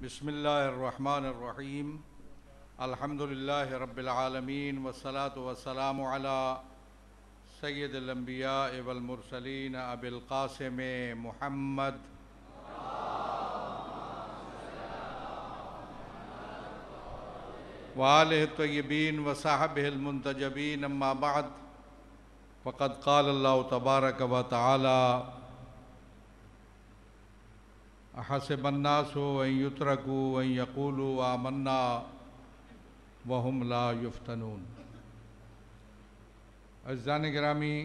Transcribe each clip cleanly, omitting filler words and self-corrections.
بسم اللہ الرحمن الرحیم الحمد للہ رب العالمین والصلاة والسلام علی سید الانبیاء والمرسلین ابی القاسم محمد وآلہ الطیبین وصحبہ المنتجبین اما بعد فقد قال اللہ تبارک و تعالی احسب الناس ان یترکوا ان یقولوا آمنا وهم لا یفتنون۔ عزیزان گرامی،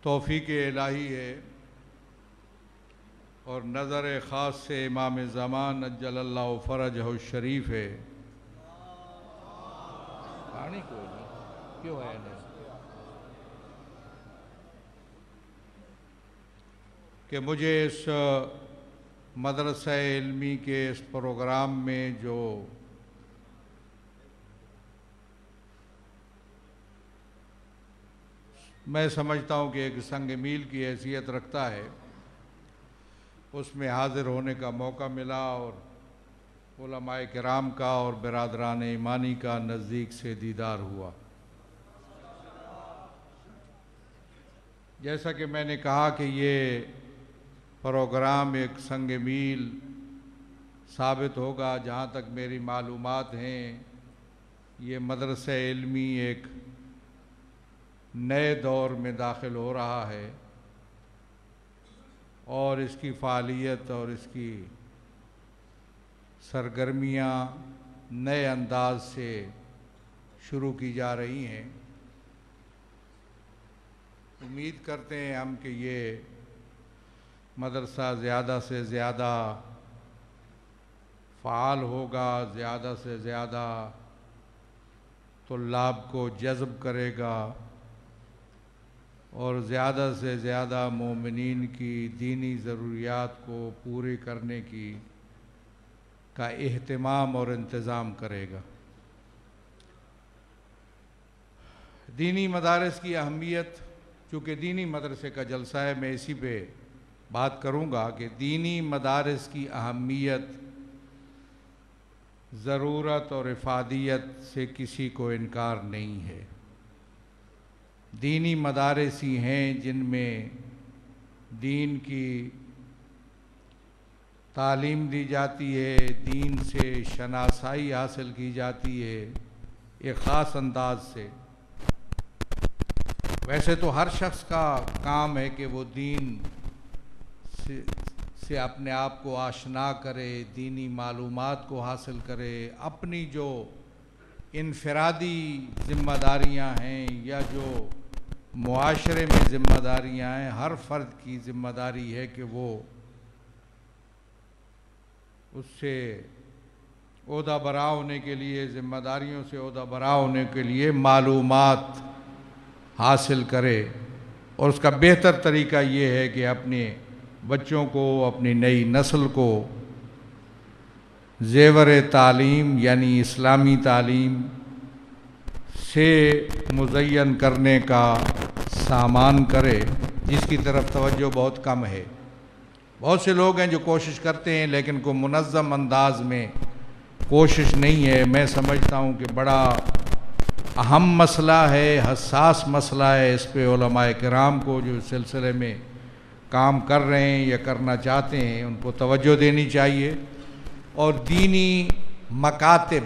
توفیق الہی ہے اور نظر خاص سے امام زمان عجل اللہ فرجہ الشریف ہے۔ پانی کوئی نہیں کیوں ہے نہیں کہ مجھے اس مدرسہ علمی کے اس پروگرام میں جو میں سمجھتا ہوں کہ ایک سنگ میل کی حیثیت رکھتا ہے، اس میں حاضر ہونے کا موقع ملا اور علماء کرام کا اور برادران ایمانی کا نزدیک سے دیدار ہوا۔ جیسا کہ میں نے کہا کہ یہ پروگرام ایک سنگ میل ثابت ہوگا، جہاں تک میری معلومات ہیں یہ مدرسہ علمی ایک نئے دور میں داخل ہو رہا ہے اور اس کی فعالیت اور اس کی سرگرمیاں نئے انداز سے شروع کی جا رہی ہیں۔ امید کرتے ہیں ہم کہ یہ مدرسہ زیادہ سے زیادہ فعال ہوگا، زیادہ سے زیادہ طلاب کو جذب کرے گا اور زیادہ سے زیادہ مومنین کی دینی ضروریات کو پوری کرنے کا اہتمام اور انتظام کرے گا۔ دینی مدارس کی اہمیت، چونکہ دینی مدرسے کا جلسہ ہے، میں اسی پہ بات کروں گا کہ دینی مدارس کی اہمیت ضرورت اور افادیت سے کسی کو انکار نہیں ہے۔ دینی مدارس ہی ہیں جن میں دین کی تعلیم دی جاتی ہے، دین سے شناسائی حاصل کی جاتی ہے ایک خاص انداز سے۔ ویسے تو ہر شخص کا کام ہے کہ وہ دین سے اپنے آپ کو آشنا کرے، دینی معلومات کو حاصل کرے، اپنی جو انفرادی ذمہ داریاں ہیں یا جو معاشرے میں ذمہ داریاں ہیں، ہر فرد کی ذمہ داری ہے کہ وہ اس سے عہدہ برآں ہونے کے لیے، ذمہ داریوں سے عہدہ برآں ہونے کے لیے معلومات حاصل کرے، اور اس کا بہتر طریقہ یہ ہے کہ اپنے بچوں کو، اپنی نئی نسل کو زیور تعلیم یعنی اسلامی تعلیم سے مزین کرنے کا سامان کرے، جس کی طرف توجہ بہت کم ہے۔ بہت سے لوگ ہیں جو کوشش کرتے ہیں لیکن کوئی منظم انداز میں کوشش نہیں ہے۔ میں سمجھتا ہوں کہ بڑا اہم مسئلہ ہے، حساس مسئلہ ہے، اس پہ علماء کرام کو جو اس سلسلے میں کام کر رہے ہیں یا کرنا چاہتے ہیں ان کو توجہ دینی چاہیے، اور دینی مکاتب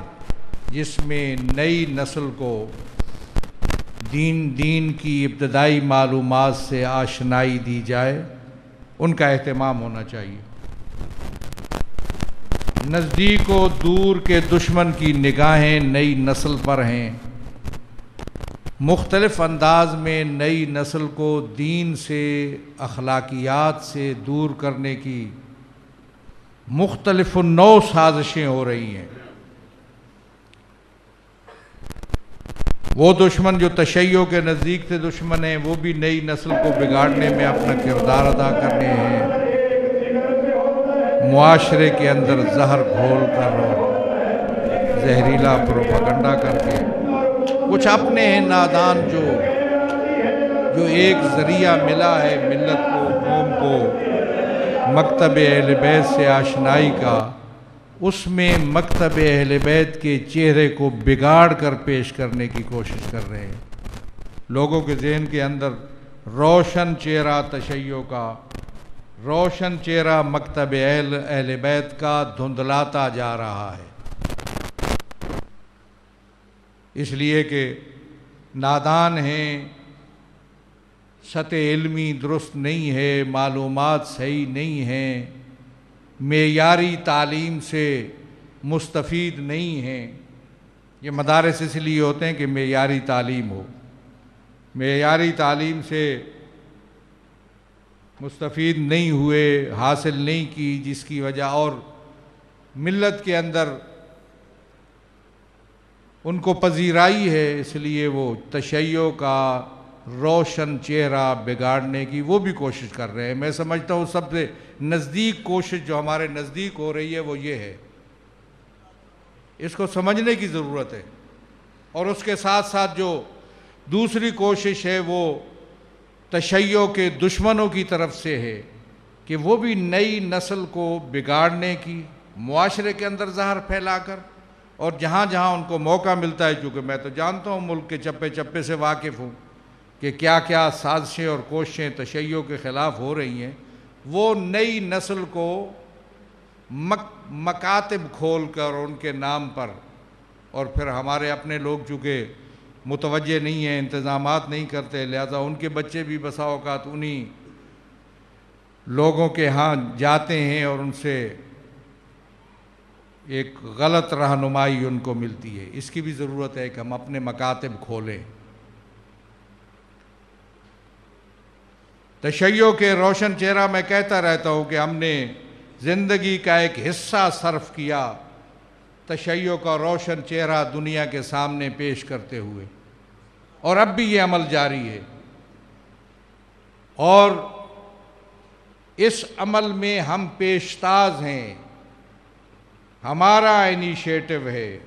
جس میں نئی نسل کو دین کی ابتدائی معلومات سے آشنائی دی جائے، ان کا اہتمام ہونا چاہیے۔ نزدیک و دور کے دشمن کی نگاہیں نئی نسل پر ہیں۔ مختلف انداز میں نئی نسل کو دین سے، اخلاقیات سے دور کرنے کی مختلف نوع سازشیں ہو رہی ہیں۔ وہ دشمن جو تشیع کے نزدیک سے دشمن ہیں، وہ بھی نئی نسل کو بگاڑنے میں اپنا کردار ادا کر رہے ہیں، معاشرے کے اندر زہر گھول کر اور زہریلا پروپیگنڈا کر کے۔ کچھ اپنے ہیں نادان جو ایک ذریعہ ملا ہے ملت کو، قوم کو مکتب اہل بیت سے آشنائی کا، اس میں مکتب اہل بیت کے چہرے کو بگاڑ کر پیش کرنے کی کوشش کر رہے ہیں۔ لوگوں کے ذہن کے اندر روشن چہرہ تشیع کا، روشن چہرہ مکتب اہل بیت کا دھندلاتا جا رہا ہے، اس لیے کہ نادان ہیں، سطح علمی درست نہیں ہے، معلومات صحیح نہیں ہیں، معیاری تعلیم سے مستفید نہیں ہیں۔ یہ مدارس اس لیے ہوتے ہیں کہ معیاری تعلیم ہو، معیاری تعلیم سے مستفید نہیں ہوئے، حاصل نہیں کی، جس کی وجہ اور ملت کے اندر ان کو پذیرائی ہے، اس لیے وہ تشیع کا روشن چہرہ بگاڑنے کی وہ بھی کوشش کر رہے ہیں۔ میں سمجھتا ہوں سب سے نزدیک کوشش جو ہمارے نزدیک ہو رہی ہے وہ یہ ہے، اس کو سمجھنے کی ضرورت ہے۔ اور اس کے ساتھ ساتھ جو دوسری کوشش ہے وہ تشیع کے دشمنوں کی طرف سے ہے کہ وہ بھی نئی نسل کو بگاڑنے کی، معاشرے کے اندر زہر پھیلا کر، اور جہاں جہاں ان کو موقع ملتا ہے، چونکہ میں تو جانتا ہوں، ملک کے چپے چپے سے واقف ہوں کہ کیا کیا سازشیں اور کوششیں تشیع کے خلاف ہو رہی ہیں، وہ نئی نسل کو مکاتب کھول کر ان کے نام پر، اور پھر ہمارے اپنے لوگ چونکہ متوجہ نہیں ہیں، انتظامات نہیں کرتے، لہذا ان کے بچے بھی بسا اوقات انہی لوگوں کے ہاں جاتے ہیں اور ان سے ایک غلط رہنمائی ان کو ملتی ہے۔ اس کی بھی ضرورت ہے کہ ہم اپنے مکاتب کھولیں۔ تشیع کے روشن چہرہ میں کہتا رہتا ہوں کہ ہم نے زندگی کا ایک حصہ صرف کیا تشیع کا روشن چہرہ دنیا کے سامنے پیش کرتے ہوئے، اور اب بھی یہ عمل جاری ہے، اور اس عمل میں ہم پیشتاز ہیں، ہمارا انیشیٹو ہے،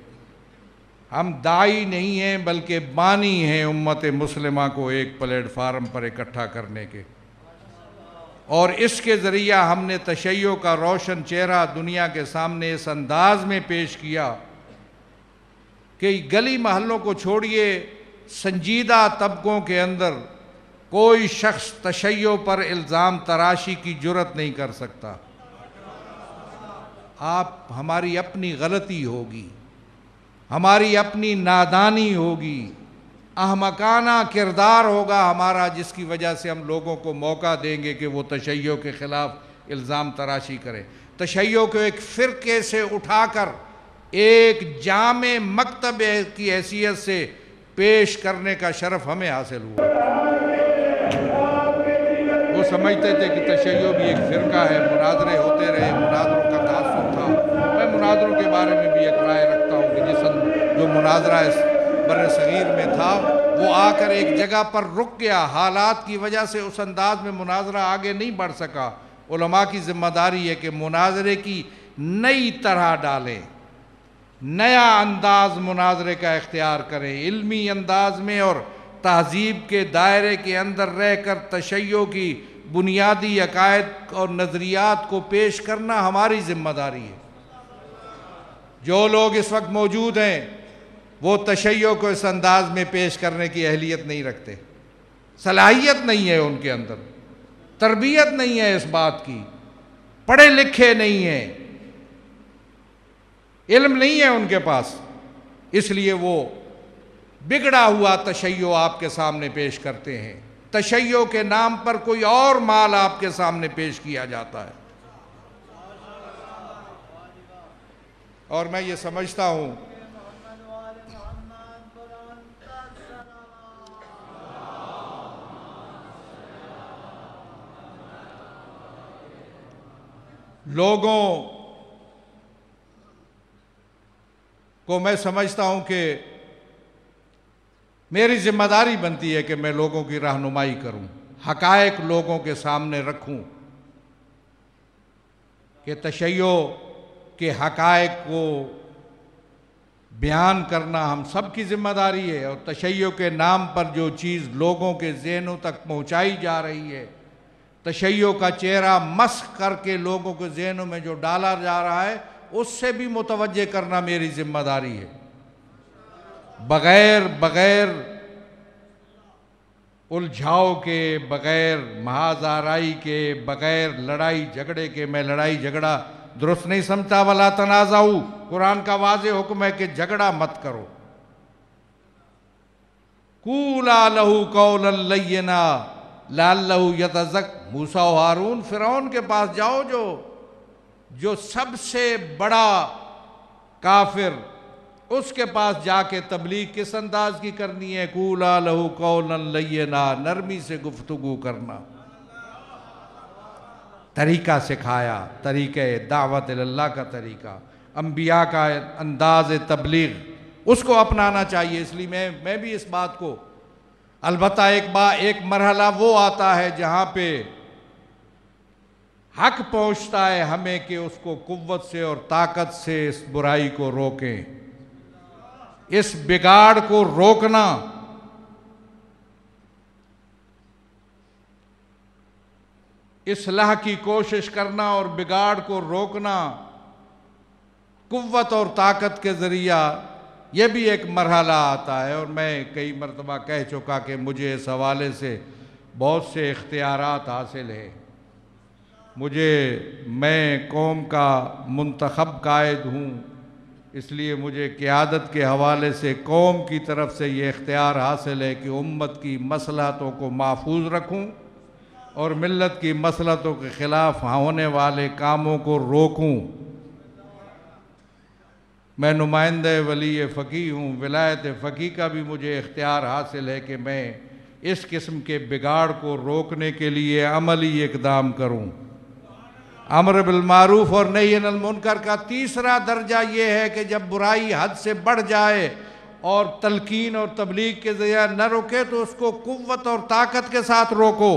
ہم داعی نہیں ہیں بلکہ بانی ہیں امت مسلمہ کو ایک پلیٹ فارم پر اکٹھا کرنے کے، اور اس کے ذریعہ ہم نے تشیع کا روشن چہرہ دنیا کے سامنے اس انداز میں پیش کیا کہ گلی محلوں کو چھوڑیے، سنجیدہ طبقوں کے اندر کوئی شخص تشیع پر الزام تراشی کی جرات نہیں کر سکتا۔ ہماری اپنی غلطی ہوگی، ہماری اپنی نادانی ہوگی، احمقانہ کردار ہوگا ہمارا، جس کی وجہ سے ہم لوگوں کو موقع دیں گے کہ وہ تشیع کے خلاف الزام تراشی کریں۔ تشیع کو ایک فرقے سے اٹھا کر ایک جامع مکتب کی حیثیت سے پیش کرنے کا شرف ہمیں حاصل ہوا۔ وہ سمجھتے تھے کہ تشیع بھی ایک فرقہ ہے، مناظرے ہوتے رہے، مناظروں کا تعصب تھا۔ میں مناظروں کے بارے میں بھی ایک رائے رکھتا ہوں کہ جو مناظرہ بر صغیر میں تھا وہ آ کر ایک جگہ پر رک گیا، حالات کی وجہ سے اس انداز میں مناظرہ آگے نہیں بڑھ سکا۔ علماء کی ذمہ داری ہے کہ مناظرے کی نئی طرح ڈالیں، نیا انداز مناظرے کا اختیار کریں، علمی انداز میں اور تہذیب کے دائرے کے اندر رہ کر تشیع کی بنیادی عقائد اور نظریات کو پیش کرنا ہماری ذمہ داری ہے۔ جو لوگ اس وقت موجود ہیں وہ تشیع کو اس انداز میں پیش کرنے کی اہلیت نہیں رکھتے، صلاحیت نہیں ہے ان کے اندر، تربیت نہیں ہے اس بات کی، پڑھے لکھے نہیں ہیں، علم نہیں ہے ان کے پاس، اس لیے وہ بگڑا ہوا تشیع آپ کے سامنے پیش کرتے ہیں۔ تشیع کے نام پر کوئی اور مال آپ کے سامنے پیش کیا جاتا ہے، اور میں یہ سمجھتا ہوں لوگوں کو، میں سمجھتا ہوں کہ میری ذمہ داری بنتی ہے کہ میں لوگوں کی رہنمائی کروں، حقائق لوگوں کے سامنے رکھوں، کہ تشیع کے حقائق کو بیان کرنا ہم سب کی ذمہ داری ہے، اور تشیع کے نام پر جو چیز لوگوں کے ذہنوں تک پہنچائی جا رہی ہے، تشیع کا چہرہ مسخ کر کے لوگوں کے ذہنوں میں جو ڈالا جا رہا ہے اس سے بھی متوجہ کرنا میری ذمہ داری ہے، بغیر الجھاؤ کے، بغیر محاذ آرائی کے، بغیر لڑائی جھگڑے کے۔ میں لڑائی جھگڑا درست نہیں سمجھتا، وَلَا تَنَازَعُوا، قرآن کا واضح حکم ہے کہ جھگڑا مت کرو۔ قُولَا لَهُ قَوْلًا لَيِّنًا لَعَلَّهُ يَتَذَكَّرُ۔ موسیٰ و ہارون فرعون کے پاس جاؤ جو سب سے بڑا کافر، اس کے پاس جا کے تبلیغ کس انداز کی کرنی ہے؟ قُولَا لَهُ قَوْلًا لَيِّنًا، نرمی سے گفتگو کرنا۔ طریقہ سکھایا، طریقہ دعوت اللہ کا طریقہ، انبیاء کا انداز تبلیغ، اس کو اپنانا چاہیے۔ اس لیے میں بھی اس بات کو، البتہ ایک مرحلہ وہ آتا ہے جہاں پہ حق پہنچتا ہے ہمیں کہ اس کو قوت سے اور طاقت سے اس برائی کو روکیں، اس بگاڑ کو روکنا۔ اصلاح کی کوشش کرنا اور بگاڑ کو روکنا قوت اور طاقت کے ذریعہ، یہ بھی ایک مرحلہ آتا ہے۔ اور میں کئی مرتبہ کہہ چکا کہ مجھے اس حوالے سے بہت سے اختیارات حاصل ہیں۔ میں قوم کا منتخب قائد ہوں، اس لیے مجھے قیادت کے حوالے سے قوم کی طرف سے یہ اختیار حاصل ہے کہ امت کی مصلحتوں کو محفوظ رکھوں اور ملت کی مصلحتوں کے خلاف ہونے والے کاموں کو روکوں۔ میں نمائندہ ولی فقیہ ہوں، ولایت فقیہ کا بھی مجھے اختیار حاصل ہے کہ میں اس قسم کے بگاڑ کو روکنے کے لیے عملی اقدام کروں۔ امر بالمعروف اور نہی عن المنکر کا تیسرا درجہ یہ ہے کہ جب برائی حد سے بڑھ جائے اور تلقین اور تبلیغ کے ذریعہ نہ روکے تو اس کو قوت اور طاقت کے ساتھ روکو۔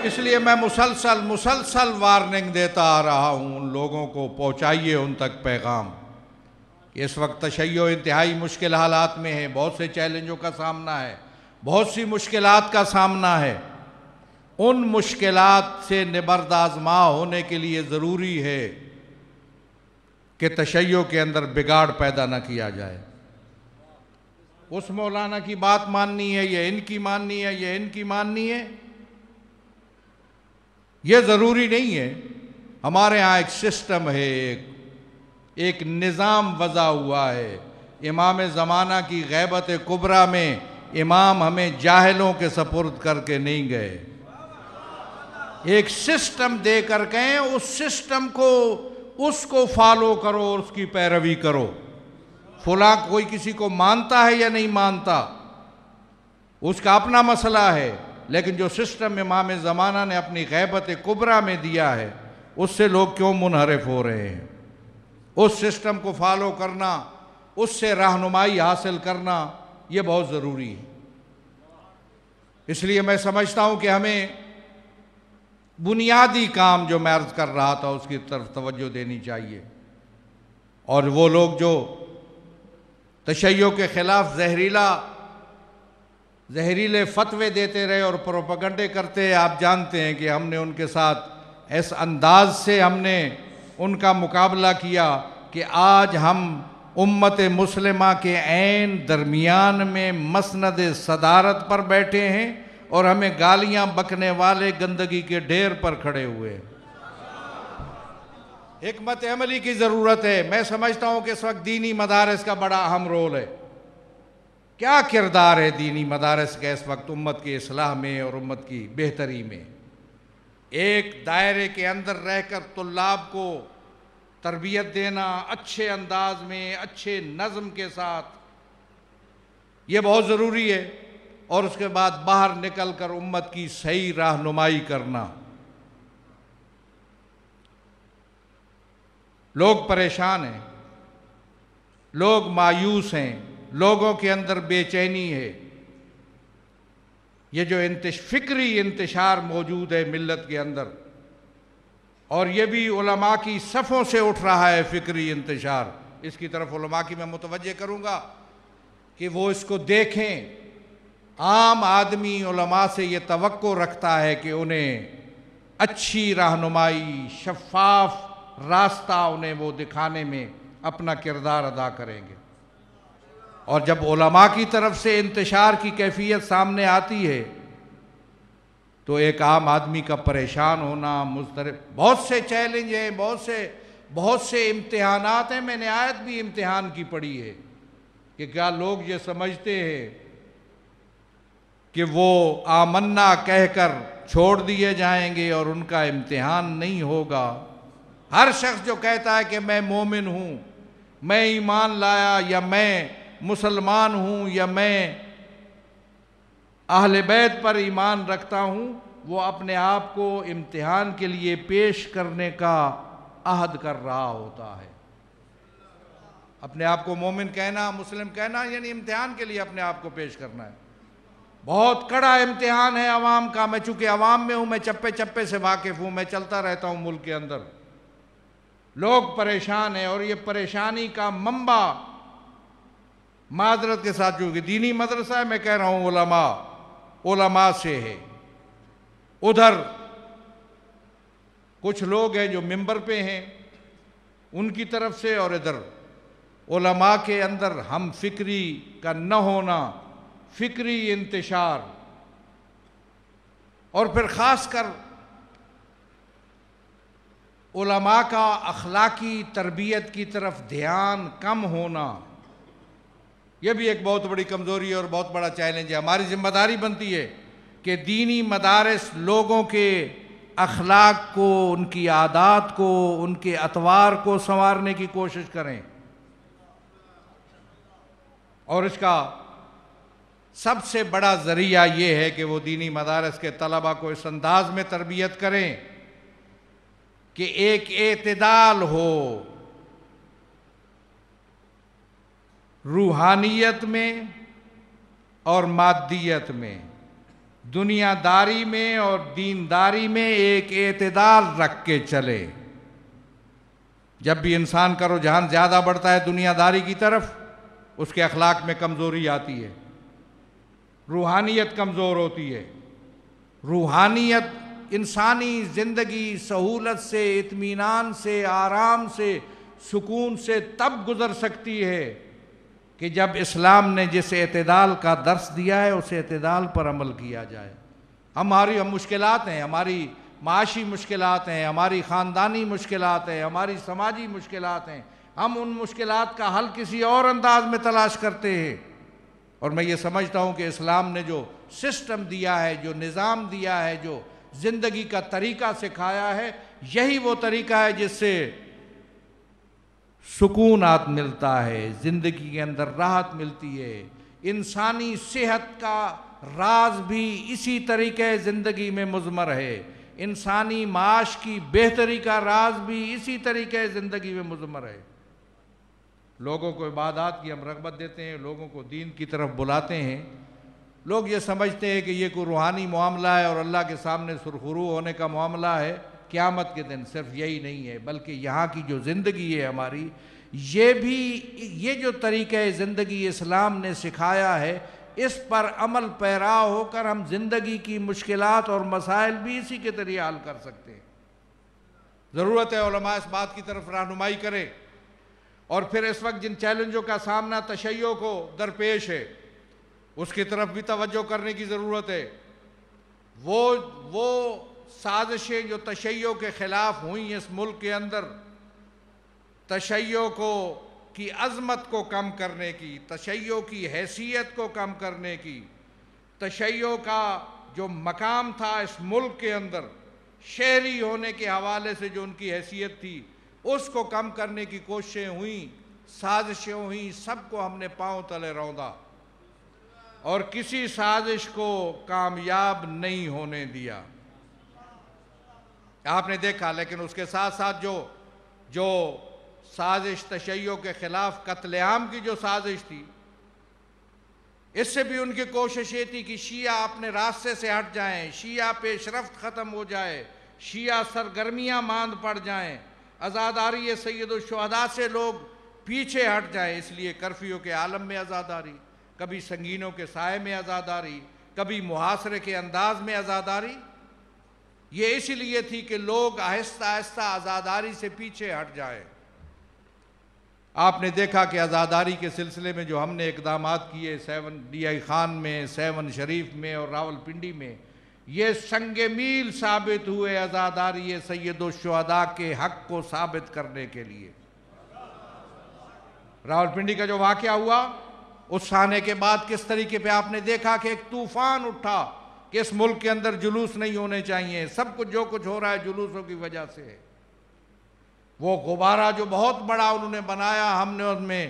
اس لیے میں مسلسل وارننگ دیتا آ رہا ہوں، ان لوگوں کو پہنچائیے ان تک پیغام کہ اس وقت تشیع انتہائی مشکل حالات میں ہے، بہت سے چیلنجوں کا سامنا ہے، بہت سی مشکلات کا سامنا ہے۔ ان مشکلات سے نبرد آزما ہونے کے لیے ضروری ہے کہ تشیع کے اندر بگاڑ پیدا نہ کیا جائے۔ اس مولانا کی بات ماننی ہے، یہ ان کی ماننی ہے، یہ ان کی ماننی ہے، یہ ضروری نہیں ہے۔ ہمارے ہاں ایک سسٹم ہے، ایک نظام وضع ہوا ہے۔ امام زمانہ کی غیبت کبریٰ میں امام ہمیں جاہلوں کے سپرد کر کے نہیں گئے، ایک سسٹم دے کر گئے۔ اس سسٹم کو فالو کرو اور اس کی پیروی کرو۔ فلاں کوئی کسی کو مانتا ہے یا نہیں مانتا، اس کا اپنا مسئلہ ہے، لیکن جو سسٹم امام زمانہ نے اپنی غیبت کبریٰ میں دیا ہے اس سے لوگ کیوں منحرف ہو رہے ہیں؟ اس سسٹم کو فالو کرنا، اس سے رہنمائی حاصل کرنا، یہ بہت ضروری ہے۔ اس لیے میں سمجھتا ہوں کہ ہمیں بنیادی کام جو میں عرض کر رہا تھا اس کی طرف توجہ دینی چاہیے، اور وہ لوگ جو تشیع کے خلاف زہریلے فتوے دیتے رہے اور پروپیگنڈے کرتے، آپ جانتے ہیں کہ ہم نے ان کے ساتھ اس انداز سے ہم نے ان کا مقابلہ کیا کہ آج ہم امت مسلمہ کے عین درمیان میں مسند صدارت پر بیٹھے ہیں اور ہمیں گالیاں بکنے والے گندگی کے ڈھیر پر کھڑے ہوئے۔ حکمت عملی کی ضرورت ہے۔ میں سمجھتا ہوں کہ اس وقت دینی مدارس کا بڑا اہم رول ہے۔ کیا کردار ہے دینی مدارس کا اس وقت امت کی اصلاح میں اور امت کی بہتری میں؟ ایک دائرے کے اندر رہ کر طلاب کو تربیت دینا اچھے انداز میں، اچھے نظم کے ساتھ، یہ بہت ضروری ہے، اور اس کے بعد باہر نکل کر امت کی صحیح رہنمائی کرنا۔ لوگ پریشان ہیں، لوگ مایوس ہیں، لوگوں کے اندر بے چینی ہے، یہ جو فکری انتشار موجود ہے ملت کے اندر، اور یہ بھی علماء کی صفوں سے اٹھ رہا ہے فکری انتشار، اس کی طرف علماء کی میں متوجہ کروں گا کہ وہ اس کو دیکھیں۔ عام آدمی علماء سے یہ توقع رکھتا ہے کہ انہیں اچھی رہنمائی، شفاف راستہ انہیں وہ دکھانے میں اپنا کردار ادا کریں گے، اور جب علماء کی طرف سے انتشار کی کیفیت سامنے آتی ہے تو ایک عام آدمی کا پریشان ہونا، مضطرب، بہت سے چیلنج ہیں، بہت سے امتحانات ہیں۔ میں نے آیت بھی امتحان کی پڑھی ہے کہ کیا لوگ یہ سمجھتے ہیں کہ وہ آمنا کہہ کر چھوڑ دیے جائیں گے اور ان کا امتحان نہیں ہوگا۔ ہر شخص جو کہتا ہے کہ میں مومن ہوں، میں ایمان لایا، یا میں مسلمان ہوں، یا میں اہل بیت پر ایمان رکھتا ہوں، وہ اپنے آپ کو امتحان کے لیے پیش کرنے کا عہد کر رہا ہوتا ہے۔ اپنے آپ کو مومن کہنا، مسلم کہنا، یعنی امتحان کے لیے اپنے آپ کو پیش کرنا ہے۔ بہت کڑا امتحان ہے عوام کا۔ میں چونکہ عوام میں ہوں، میں چپے چپے سے واقف ہوں، میں چلتا رہتا ہوں ملک کے اندر۔ لوگ پریشان ہیں، اور یہ پریشانی کا منبع معذرت کے ساتھ چونکہ دینی مدرسہ ہے، میں کہہ رہا ہوں علماء سے ہے۔ ادھر کچھ لوگ ہیں جو منبر پہ ہیں، ان کی طرف سے، اور ادھر علماء کے اندر ہم فکری کا نہ ہونا، فکری انتشار، اور پھر خاص کر علماء کا اخلاقی تربیت کی طرف دھیان کم ہونا، یہ بھی ایک بہت بڑی کمزوری ہے اور بہت بڑا چیلنج ہے۔ ہماری ذمہ داری بنتی ہے کہ دینی مدارس لوگوں کے اخلاق کو، ان کی عادات کو، ان کے اطوار کو سنوارنے کی کوشش کریں، اور اس کا سب سے بڑا ذریعہ یہ ہے کہ وہ دینی مدارس کے طلبہ کو اس انداز میں تربیت کریں کہ ایک اعتدال ہو، روحانیت میں اور مادیت میں، دنیا داری میں اور دینداری میں ایک اعتدال رکھ کے چلے۔ جب بھی انسان کا رجحان زیادہ بڑھتا ہے دنیا داری کی طرف، اس کے اخلاق میں کمزوری آتی ہے، روحانیت کمزور ہوتی ہے۔ روحانیت انسانی زندگی سہولت سے، اطمینان سے، آرام سے، سکون سے تب گزر سکتی ہے کہ جب اسلام نے جس اعتدال کا درس دیا ہے اس اعتدال پر عمل کیا جائے۔ ہماری مشکلات ہیں، ہماری معاشی مشکلات ہیں، ہماری خاندانی مشکلات ہیں، ہماری سماجی مشکلات ہیں، ہم ان مشکلات کا حل کسی اور انداز میں تلاش کرتے ہیں، اور میں یہ سمجھتا ہوں کہ اسلام نے جو سسٹم دیا ہے، جو نظام دیا ہے، جو زندگی کا طریقہ سکھایا ہے، یہی وہ طریقہ ہے جس سے سکونات ملتا ہے، زندگی کے اندر راحت ملتی ہے۔ انسانی صحت کا راز بھی اسی طریقے زندگی میں مضمر ہے، انسانی معاش کی بہتری کا راز بھی اسی طریقے زندگی میں مضمر ہے۔ لوگوں کو عبادات کی ہم رغبت دیتے ہیں، لوگوں کو دین کی طرف بلاتے ہیں، لوگ یہ سمجھتے ہیں کہ یہ کوئی روحانی معاملہ ہے اور اللہ کے سامنے سرخرو ہونے کا معاملہ ہے۔ قیامت کے دن صرف یہی نہیں ہے، بلکہ یہاں کی جو زندگی ہے ہماری، یہ جو طریقہ زندگی اسلام نے سکھایا ہے، اس پر عمل پیرا ہو کر ہم زندگی کی مشکلات اور مسائل بھی اسی کے ذریعے حل کر سکتے ہیں۔ ضرورت ہے علماء اس بات کی طرف رہنمائی کریں، اور پھر اس وقت جن چیلنجوں کا سامنا تشیع کو درپیش ہے اس کی طرف بھی توجہ کرنے کی ضرورت ہے۔ وہ سازشیں جو تشیع کے خلاف ہوئیں اس ملک کے اندر، تشیع کی عظمت کو کم کرنے کی، تشیع کی حیثیت کو کم کرنے کی، تشیع کا جو مقام تھا اس ملک کے اندر شہری ہونے کے حوالے سے جو ان کی حیثیت تھی، اس کو کم کرنے کی کوششیں ہوئیں، سازشیں ہوئیں، سب کو ہم نے پاؤں تلے روندا اور کسی سازش کو کامیاب نہیں ہونے دیا۔ آپ نے دیکھا، لیکن اس کے ساتھ ساتھ جو سازش تشیع کے خلاف قتل عام کی جو سازش تھی، اس سے بھی ان کی کوشش یہ تھی کہ شیعہ اپنے راستے سے ہٹ جائیں، شیعہ پیش رفت ختم ہو جائے، شیعہ سرگرمیاں ماند پڑ جائیں، عزاداری سید الشہداء سے لوگ پیچھے ہٹ جائیں۔ اس لیے کرفیو کے عالم میں عزاداری، کبھی سنگینوں کے سائے میں عزاداری، کبھی محاصرے کے انداز میں عزاداری، یہ اس لیے تھی کہ لوگ آہستہ آہستہ عزاداری سے پیچھے ہٹ جائیں۔ آپ نے دیکھا کہ عزاداری کے سلسلے میں جو ہم نے اقدامات کیے ڈی آئی خان میں، سیون شریف میں اور راول پنڈی میں، یہ سنگ میل ثابت ہوئے عزاداری سید الشہداء کے حق کو ثابت کرنے کے لیے۔ راول پنڈی کا جو واقعہ ہوا، اس آنے کے بعد کس طریقے پہ آپ نے دیکھا کہ ایک طوفان اٹھا کہ اس ملک کے اندر جلوس نہیں ہونے چاہیے، سب کچھ جو کچھ ہو رہا ہے جلوسوں کی وجہ سے ہے۔ وہ غبارہ جو بہت بڑا انہوں نے بنایا، ہم نے اس میں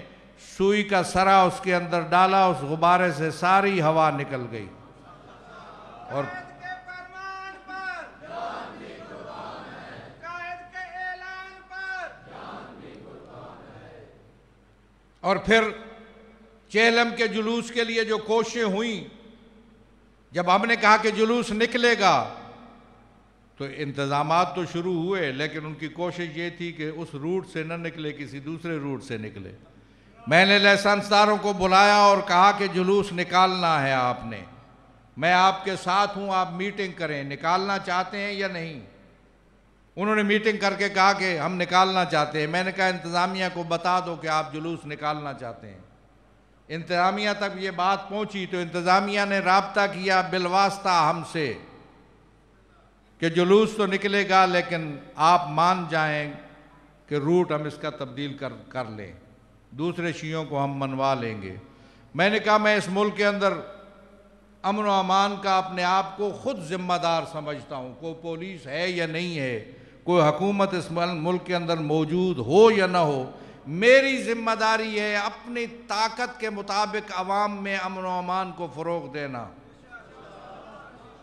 سوئی کا سرا اس کے اندر ڈالا، اس غبارے سے ساری ہوا نکل گئی۔ اور اور پھر چہلم کے جلوس کے لیے جو کوششیں ہوئیں، جب ہم نے کہا کہ جلوس نکلے گا تو انتظامات تو شروع ہوئے، لیکن ان کی کوشش یہ تھی کہ اس روٹ سے نہ نکلے، کسی دوسرے روٹ سے نکلے۔ میں نے لائسنسداروں کو بلایا اور کہا کہ جلوس نکالنا ہے آپ نے، میں آپ کے ساتھ ہوں، آپ میٹنگ کریں، نکالنا چاہتے ہیں یا نہیں؟ انہوں نے میٹنگ کر کے کہا کہ ہم نکالنا چاہتے ہیں۔ میں نے کہا انتظامیہ کو بتا دو کہ آپ جلوس نکالنا چاہتے ہیں۔ انتظامیہ تک یہ بات پہنچی تو انتظامیہ نے رابطہ کیا بالواسطہ ہم سے کہ جلوس تو نکلے گا لیکن آپ مان جائیں کہ روٹ ہم اس کا تبدیل کر لیں، دوسرے شیعوں کو ہم منوا لیں گے۔ میں نے کہا میں اس ملک کے اندر امن و امان کا اپنے آپ کو خود ذمہ دار سمجھتا ہوں، کوئی پولیس ہے یا نہیں ہے، کوئی حکومت اس ملک کے اندر موجود ہو یا نہ ہو، میری ذمہ داری ہے اپنی طاقت کے مطابق عوام میں امن و امان کو فروغ دینا۔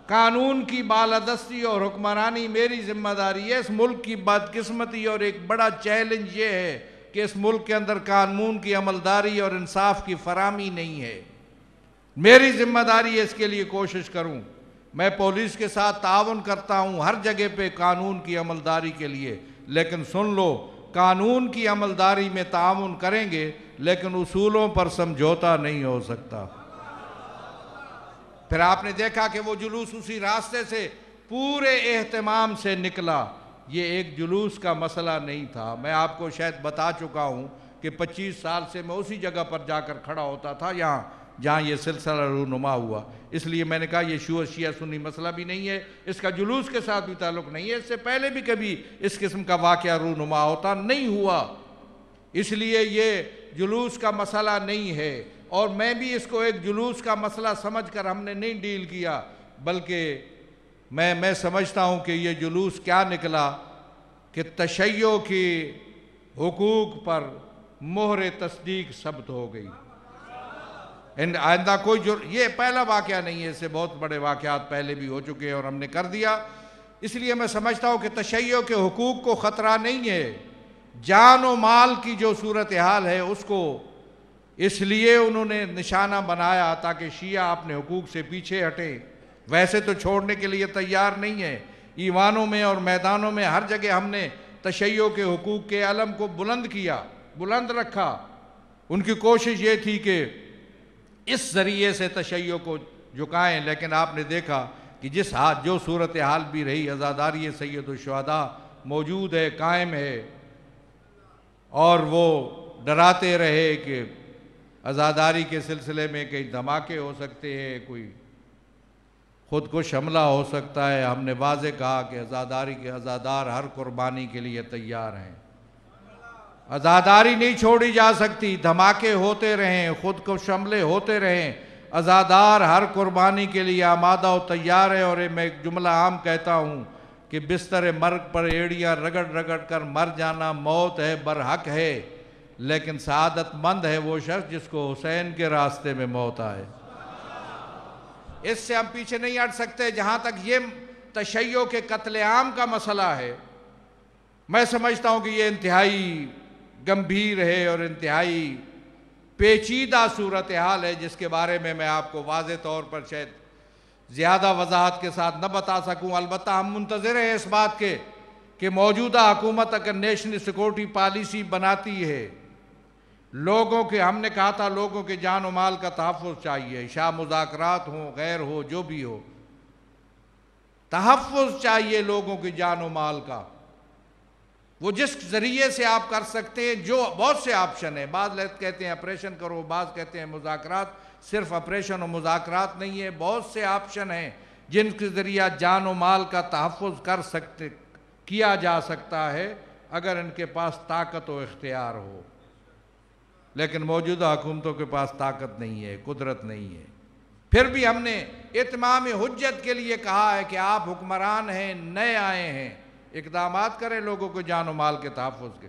قانون کی بالادستی اور حکمرانی میری ذمہ داری ہے۔ اس ملک کی بدقسمتی اور ایک بڑا چیلنج یہ ہے کہ اس ملک کے اندر قانون کی عملداری اور انصاف کی فراہمی نہیں ہے۔ میری ذمہ داری ہے اس کے لیے کوشش کروں۔ میں پولیس کے ساتھ تعاون کرتا ہوں ہر جگہ پہ قانون کی عملداری کے لیے، لیکن سن لو، قانون کی عملداری میں تعاون کریں گے لیکن اصولوں پر سمجھوتا نہیں ہو سکتا۔ پھر آپ نے دیکھا کہ وہ جلوس اسی راستے سے پورے اہتمام سے نکلا۔ یہ ایک جلوس کا مسئلہ نہیں تھا، میں آپ کو شاید بتا چکا ہوں کہ 25 سال سے میں اسی جگہ پر جا کر کھڑا ہوتا تھا جہاں یہ سلسلہ رونما ہوا۔ اس لیے میں نے کہا یہ شیعہ سنی مسئلہ بھی نہیں ہے، اس کا جلوس کے ساتھ بھی تعلق نہیں ہے، اس سے پہلے بھی کبھی اس قسم کا واقعہ رونما ہوتا نہیں ہوا، اس لیے یہ جلوس کا مسئلہ نہیں ہے۔ اور میں بھی اس کو ایک جلوس کا مسئلہ سمجھ کر ہم نے نہیں ڈیل کیا، بلکہ میں سمجھتا ہوں کہ یہ جلوس کیا نکلا کہ تشیع کی حقوق پر مہر تصدیق ثبت ہو گئی۔ آئندہ یہ پہلا واقعہ نہیں ہے، اس سے بہت بڑے واقعات پہلے بھی ہو چکے ہیں اور ہم نے کر دیا۔ اس لیے میں سمجھتا ہوں کہ تشیع کے حقوق کو خطرہ نہیں ہے، جان و مال کی جو صورتحال ہے اس کو اس لیے انہوں نے نشانہ بنایا تاکہ شیعہ اپنے حقوق سے پیچھے ہٹیں، ویسے تو چھوڑنے کے لیے تیار نہیں ہے۔ ایوانوں میں اور میدانوں میں ہر جگہ ہم نے تشیع کے حقوق کے علم کو بلند رکھا۔ ان کی کوشش یہ تھی کہ اس ذریعے سے تشیع کو جھکائیں، لیکن آپ نے دیکھا کہ جو صورتحال بھی رہی، عزاداری سید الشہداء موجود ہے، قائم ہے، اور وہ ڈراتے رہے کہ عزاداری کے سلسلے میں کئی دھماکے ہو سکتے ہیں، کوئی خودکش حملہ ہو سکتا ہے۔ ہم نے واضح کہا کہ عزاداری کے عزادار ہر قربانی کے لیے تیار ہیں، عزاداری نہیں چھوڑی جا سکتی، دھماکے ہوتے رہیں، خودکش حملے ہوتے رہیں، عزادار ہر قربانی کے لیے آمادہ و تیار ہے۔ اور میں ایک جملہ عام کہتا ہوں کہ بستر مرگ پر ایڑیاں رگڑ رگڑ کر مر جانا موت ہے، برحق ہے، لیکن سعادت مند ہے وہ شخص جس کو حسین کے راستے میں موت آئے۔ اس سے ہم پیچھے نہیں ہٹ سکتے۔ جہاں تک یہ تشیع کے قتل عام کا مسئلہ ہے، میں سمجھتا ہوں کہ یہ انتہائی گمبھیر ہے اور انتہائی پیچیدہ صورتحال ہے جس کے بارے میں آپ کو واضح طور پر شاید زیادہ وضاحت کے ساتھ نہ بتا سکوں۔ البتہ ہم منتظر ہیں اس بات کے کہ موجودہ حکومت اگر نیشنل سیکورٹی پالیسی بناتی ہے، لوگوں کے، ہم نے کہا تھا لوگوں کے جان و مال کا تحفظ چاہیے، شاہ مذاکرات ہوں، غیر ہو، جو بھی ہو، تحفظ چاہیے لوگوں کی جان و مال کا۔ وہ جس ذریعے سے آپ کر سکتے ہیں، جو بہت سے آپشن ہیں، بعض لوگ کہتے ہیں آپریشن کرو، بعض کہتے ہیں مذاکرات، صرف آپریشن و مذاکرات نہیں ہے، بہت سے آپشن ہیں جن کے ذریعہ جان و مال کا تحفظ کیا جا سکتا ہے اگر ان کے پاس طاقت و اختیار ہو۔ لیکن موجودہ حکومتوں کے پاس طاقت نہیں ہے، قدرت نہیں ہے۔ پھر بھی ہم نے اتمام حجت کے لیے کہا ہے کہ آپ حکمران ہیں، نئے آئے ہیں، اقدامات کریں لوگوں کو جان و مال کے تحفظ کے،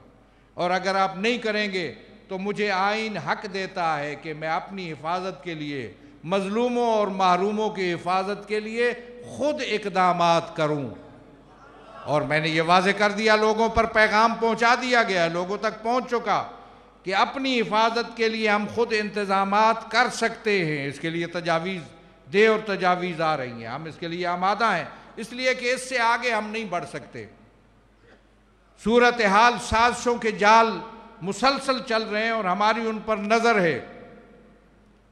اور اگر آپ نہیں کریں گے تو مجھے آئین حق دیتا ہے کہ میں اپنی حفاظت کے لیے، مظلوموں اور محروموں کی حفاظت کے لیے خود اقدامات کروں۔ اور میں نے یہ واضح کر دیا، لوگوں پر پیغام پہنچا دیا گیا، لوگوں تک پہنچ چکا کہ اپنی حفاظت کے لیے ہم خود انتظامات کر سکتے ہیں۔ اس کے لیے تجاویز دے اور تجاویز آ رہی ہیں، ہم اس کے لیے آمادہ ہیں، اس لیے کہ اس سے آگے ہم نہیں بڑھ سکتے۔ صورتحال، سازشوں کے جال مسلسل چل رہے ہیں اور ہماری ان پر نظر ہے۔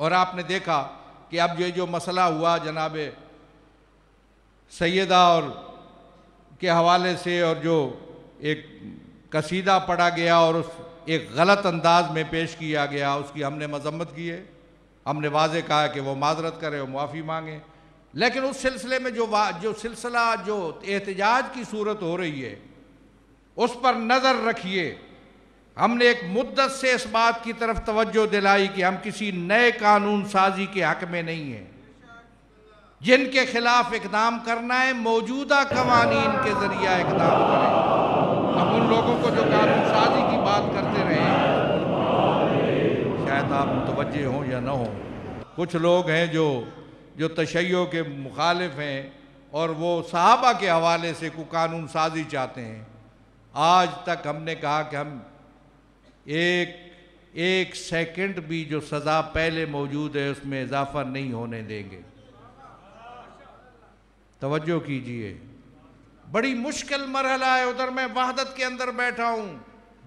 اور آپ نے دیکھا کہ اب یہ جو مسئلہ ہوا جناب سیدہ اور کے حوالے سے، اور جو ایک قصیدہ پڑھا گیا اور اس ایک غلط انداز میں پیش کیا گیا، اس کی ہم نے مذمت کی ہے۔ ہم نے واضح کہا کہ وہ معذرت کرے اور معافی مانگے، لیکن اس سلسلے میں جو سلسلہ جو احتجاج کی صورت ہو رہی ہے اس پر نظر رکھیے۔ ہم نے ایک مدت سے اس بات کی طرف توجہ دلائی کہ ہم کسی نئے قانون سازی کے حق میں نہیں ہیں۔ جن کے خلاف اقدام کرنا ہے موجودہ قوانین کے ذریعہ اقدام کریں۔ اب ان لوگوں کو جو قانون سازی کی بات کرتے رہے ہیں، شاید آپ متوجہ ہوں یا نہ ہوں، کچھ لوگ ہیں جو تشیع کے مخالف ہیں اور وہ صحابہ کے حوالے سے کوئی قانون سازی چاہتے ہیں۔ آج تک ہم نے کہا کہ ہم ایک سیکنڈ بھی جو سزا پہلے موجود ہے اس میں اضافہ نہیں ہونے دیں گے۔ توجہ کیجئے، بڑی مشکل مرحلہ ہے۔ ادھر میں وحدت کے اندر بیٹھا ہوں،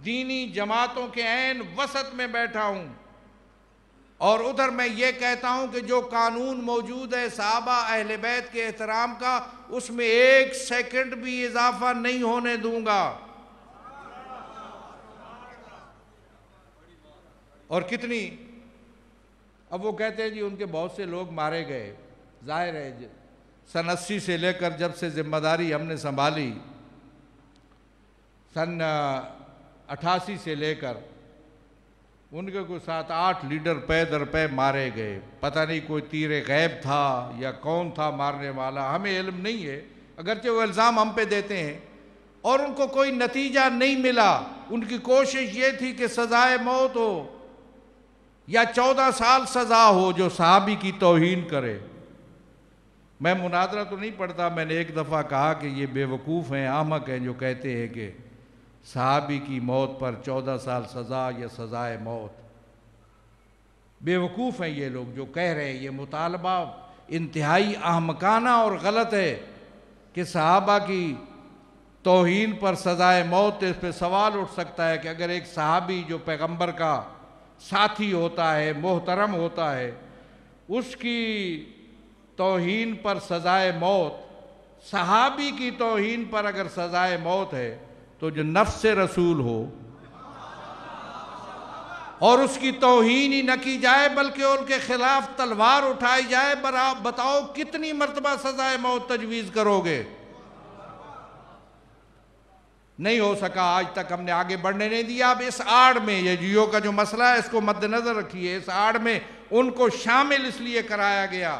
دینی جماعتوں کے عین وسط میں بیٹھا ہوں، اور ادھر میں یہ کہتا ہوں کہ جو قانون موجود ہے صحابہ اہل بیت کے احترام کا، اس میں ایک سیکنڈ بھی اضافہ نہیں ہونے دوں گا۔ اور کتنی، اب وہ کہتے ہیں جی ان کے بہت سے لوگ مارے گئے، ظاہر ہے سن 80 سے لے کر جب سے ذمہ داری ہم نے سنبھالی، سن 88 سے لے کر ان کے کوئی 7-8 لیڈر پے در پے مارے گئے۔ پتہ نہیں کوئی تیر غیب تھا یا کون تھا مارنے والا، ہمیں علم نہیں ہے، اگرچہ وہ الزام ہم پہ دیتے ہیں، اور ان کو کوئی نتیجہ نہیں ملا۔ ان کی کوشش یہ تھی کہ سزائے موت ہو یا 14 سال سزا ہو جو صحابی کی توہین کرے۔ میں مناظرہ تو نہیں پڑھتا، میں نے ایک دفعہ کہا کہ یہ بے وقوف ہیں، احمق ہیں جو کہتے ہیں کہ صحابی کی موت پر 14 سال سزا یا سزائے موت۔ بے وقوف ہیں یہ لوگ جو کہہ رہے ہیں۔ یہ مطالبہ انتہائی احمقانہ اور غلط ہے کہ صحابہ کی توہین پر سزائے موت۔ اس پہ سوال اٹھ سکتا ہے کہ اگر ایک صحابی جو پیغمبر کا ساتھی ہوتا ہے، محترم ہوتا ہے، اس کی توہین پر سزائے موت، صحابی کی توہین پر اگر سزائے موت ہے تو جو نفس رسول ہو اور اس کی توہین ہی نہ کی جائے بلکہ ان کے خلاف تلوار اٹھائی جائے، بتاؤ کتنی مرتبہ سزائے موت تجویز کرو گے؟ نہیں ہو سکا، آج تک ہم نے آگے بڑھنے نہیں دیا۔ اب اس آڑ میں یہ جیو کا جو مسئلہ ہے اس کو مد نظر رکھیے، اس آڑ میں ان کو شامل اس لیے کرایا گیا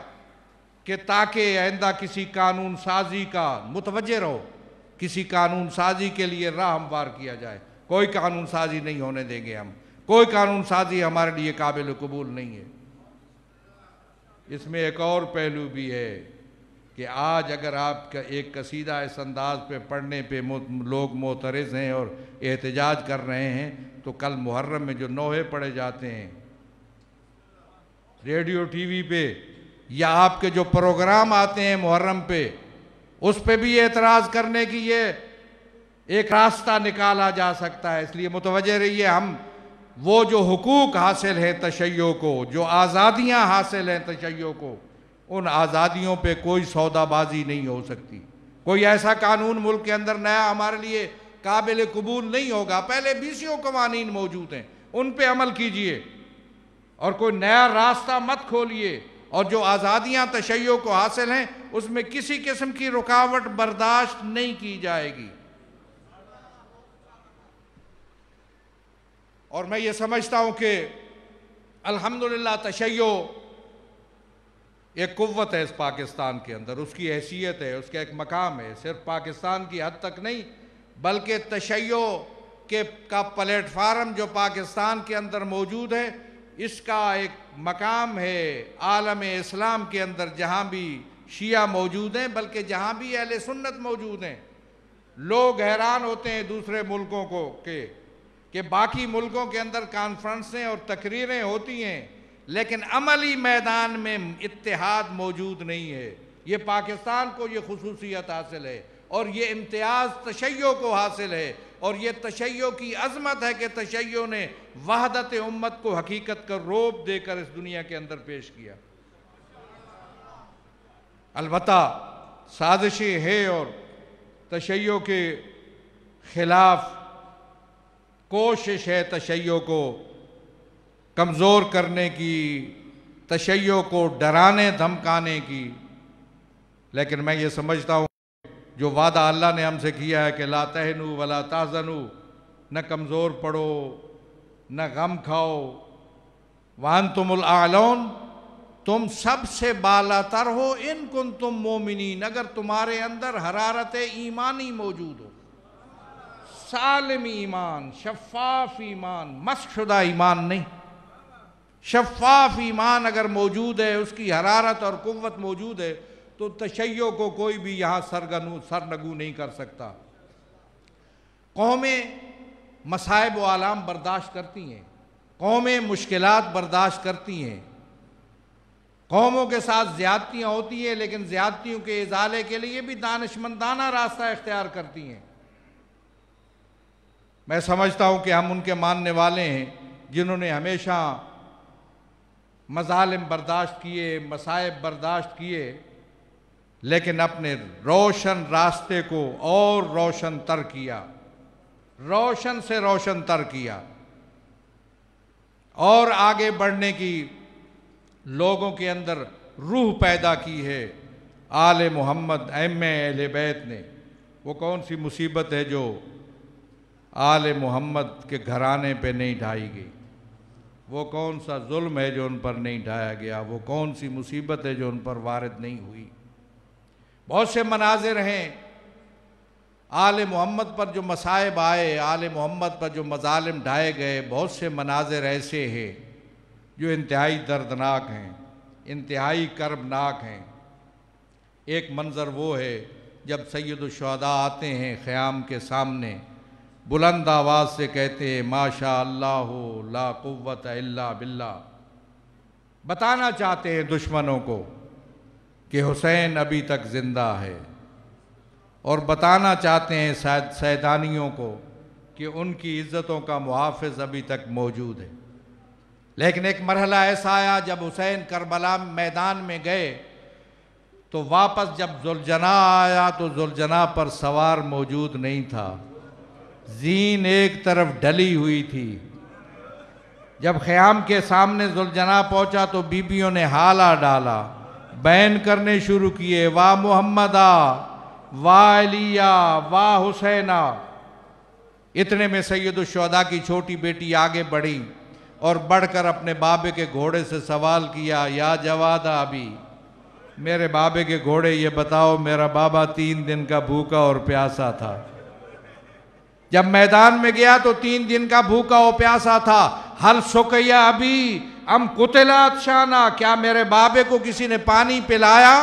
کہ تاکہ آئندہ کسی قانون سازی کا متوجہ رہو، کسی قانون سازی کے لیے راہ ہموار کیا جائے۔ کوئی قانون سازی نہیں ہونے دیں گے ہم، کوئی قانون سازی ہمارے لیے قابل قبول نہیں ہے۔ اس میں ایک اور پہلو بھی ہے کہ آج اگر آپ کا ایک قصیدہ اس انداز پہ پڑھنے پہ لوگ معترض ہیں اور احتجاج کر رہے ہیں، تو کل محرم میں جو نوحے پڑھے جاتے ہیں ریڈیو ٹی وی پہ یا آپ کے جو پروگرام آتے ہیں محرم پہ، اس پہ بھی اعتراض کرنے کی یہ ایک راستہ نکالا جا سکتا ہے۔ اس لیے متوجہ رہیے، ہم وہ جو حقوق حاصل ہیں تشیع کو، جو آزادیاں حاصل ہیں تشیع کو، ان آزادیوں پہ کوئی سودا بازی نہیں ہو سکتی۔ کوئی ایسا قانون ملک کے اندر نیا ہمارے لیے قابل قبول نہیں ہوگا۔ پہلے 20 قوانین موجود ہیں، ان پہ عمل کیجئے اور کوئی نیا راستہ مت کھولیے، اور جو آزادیاں تشیع کو حاصل ہیں اس میں کسی قسم کی رکاوٹ برداشت نہیں کی جائے گی۔ اور میں یہ سمجھتا ہوں کہ الحمدللہ تشیع ایک قوت ہے اس پاکستان کے اندر، اس کی حیثیت ہے، اس کا ایک مقام ہے، صرف پاکستان کی حد تک نہیں بلکہ تشیع کا پلیٹ فارم جو پاکستان کے اندر موجود ہے، اس کا ایک مقام ہے عالم اسلام کے اندر، جہاں بھی شیعہ موجود ہیں بلکہ جہاں بھی اہل سنت موجود ہیں۔ لوگ حیران ہوتے ہیں دوسرے ملکوں کو کہ باقی ملکوں کے اندر کانفرنسیں اور تقریریں ہوتی ہیں لیکن عملی میدان میں اتحاد موجود نہیں ہے۔ یہ پاکستان کو یہ خصوصیت حاصل ہے اور یہ امتیاز تشیع کو حاصل ہے، اور یہ تشیع کی عظمت ہے کہ تشیع نے وحدت امت کو حقیقت کا روپ دے کر اس دنیا کے اندر پیش کیا۔ البتہ سازشیں ہے اور تشیع کے خلاف کوشش ہے تشیع کو کمزور کرنے کی، تشیع کو ڈرانے دھمکانے کی، لیکن میں یہ سمجھتا ہوں جو وعدہ اللہ نے ہم سے کیا ہے کہ لا تہنوا ولا تحزنوا، نہ کمزور پڑو نہ غم کھاؤ، وانتم الاعلون، تم سب سے بالا تر ہو، ان کنتم مومنین، اگر تمہارے اندر حرارت ایمانی موجود ہو، سالم ایمان، شفاف ایمان، مسخ شدہ ایمان نہیں، شفاف ایمان اگر موجود ہے، اس کی حرارت اور قوت موجود ہے تو تشیع کو کوئی بھی یہاں سرنگو نہیں کر سکتا۔ قومیں مصائب و آلام برداشت کرتی ہیں، قومیں مشکلات برداشت کرتی ہیں، قوموں کے ساتھ زیادتیاں ہوتی ہیں لیکن زیادتیوں کے ازالے کے لیے بھی دانشمندانہ راستہ اختیار کرتی ہیں۔ میں سمجھتا ہوں کہ ہم ان کے ماننے والے ہیں جنہوں نے ہمیشہ مظالم برداشت کیے، مصائب برداشت کیے، لیکن اپنے روشن راستے کو اور روشن تر کیا، روشن سے روشن تر کیا، اور آگے بڑھنے کی لوگوں کے اندر روح پیدا کی ہے۔ آل محمد ائمہ اہل بیت نے، وہ کون سی مصیبت ہے جو آل محمد کے گھرانے پہ نہیں ڈھائی گئی؟ وہ کون سا ظلم ہے جو ان پر نہیں ڈھایا گیا؟ وہ کون سی مصیبت ہے جو ان پر وارد نہیں ہوئی؟ بہت سے مناظر ہیں آل محمد پر جو مصائب آئے، آل محمد پر جو مظالم ڈھائے گئے، بہت سے مناظر ایسے ہیں جو انتہائی دردناک ہیں، انتہائی کربناک ہیں۔ ایک منظر وہ ہے جب سید الشہداء آتے ہیں خیام کے سامنے، بلند آواز سے کہتے ہیں ماشاء اللہ لا قوت الا باللہ، بتانا چاہتے ہیں دشمنوں کو کہ حسین ابھی تک زندہ ہے، اور بتانا چاہتے ہیں سیدانیوں کو کہ ان کی عزتوں کا محافظ ابھی تک موجود ہے۔ لیکن ایک مرحلہ ایسا آیا جب حسین کربلا میدان میں گئے تو واپس جب ذوالجناح آیا تو ذوالجناح پر سوار موجود نہیں تھا، زین ایک طرف ڈلی ہوئی تھی۔ جب خیام کے سامنے ذوالجناح پہنچا تو بیبیوں نے حالہ ڈالا، بیان کرنے شروع کیے، واہ محمدہ، واہ علیہ، واہ حسینہ۔ اتنے میں سید الشہداء کی چھوٹی بیٹی آگے بڑھی اور بڑھ کر اپنے بابے کے گھوڑے سے سوال کیا، یا جوادہ ابھی، میرے بابے کے گھوڑے یہ بتاؤ میرا بابا 3 دن کا بھوکا اور پیاسا تھا۔ جب میدان میں گیا تو 3 دن کا بھوکا اور پیاسا تھا۔ حل سقیا ابھی ام قتل عطشانا، کیا میرے بابے کو کسی نے پانی پلایا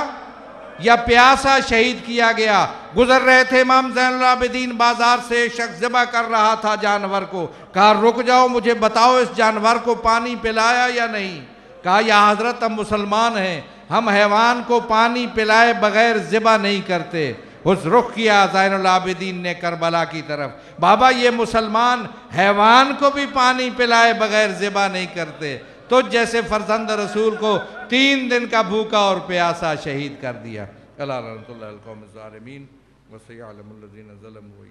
یا پیاسا شہید کیا گیا؟ گزر رہے تھے امام زین العابدین بازار سے، ایک شخص ذبح کر رہا تھا جانور کو، کہا رک جاؤ مجھے بتاؤ اس جانور کو پانی پلایا یا نہیں؟ کہا یا حضرت ہم مسلمان ہیں، ہم حیوان کو پانی پلائے بغیر ذبح نہیں کرتے۔ اس رخ کیا زین العابدین نے کربلا کی طرف، بابا یہ مسلمان حیوان کو بھی پانی پلائے بغیر ذبح نہیں کرتے، تو جیسے فرزند رسول کو 3 دن کا بھوکا اور پیاسا شہید کر دیا۔ اللہ رحمت اللہ القوم الظالمین وسیعلم الذین ظلموا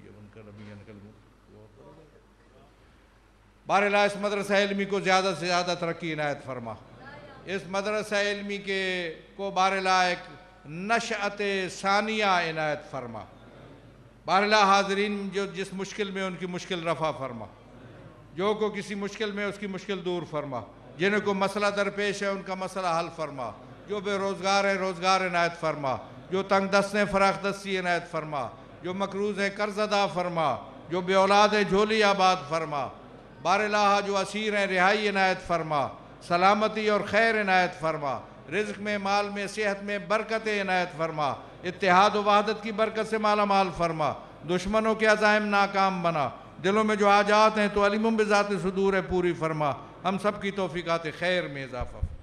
بہرحال اس مدرسہ علمی کو زیادہ سے زیادہ ترقی عنایت فرما۔ اس مدرسہ علمی کو بہرحال ایک نشأت ثانیہ عنایت فرما۔ بہرحال حاضرین جو جس مشکل میں ان کی مشکل رفع فرما، جو کو کسی مشکل میں اس کی مشکل دور فرما، جنہیں کو مسئلہ درپیش ہے ان کا مسئلہ حل فرما، جو بے روزگار ہیں روزگار عنایت فرما، جو تنگ دست ہیں فراخ دستی عنایت فرما، جو مقروض ہیں قرض ادا فرما، جو بے اولاد ہیں جھولی آباد فرما، بہرحال جو اسیر ہیں رہائی عنایت فرما، سلامتی اور خیر عنایت فرما، رزق میں مال میں صحت میں برکت عنایت فرما، اتحاد و وحدت کی برکت سے مالا مال فرما، دشمنوں کے عزائم ناکام بنا، دلوں میں جو حاجات ہیں تو علیم بذات صدور ہے پوری فرما، ہم سب کی توفیقات خیر میں اضافہ فرما۔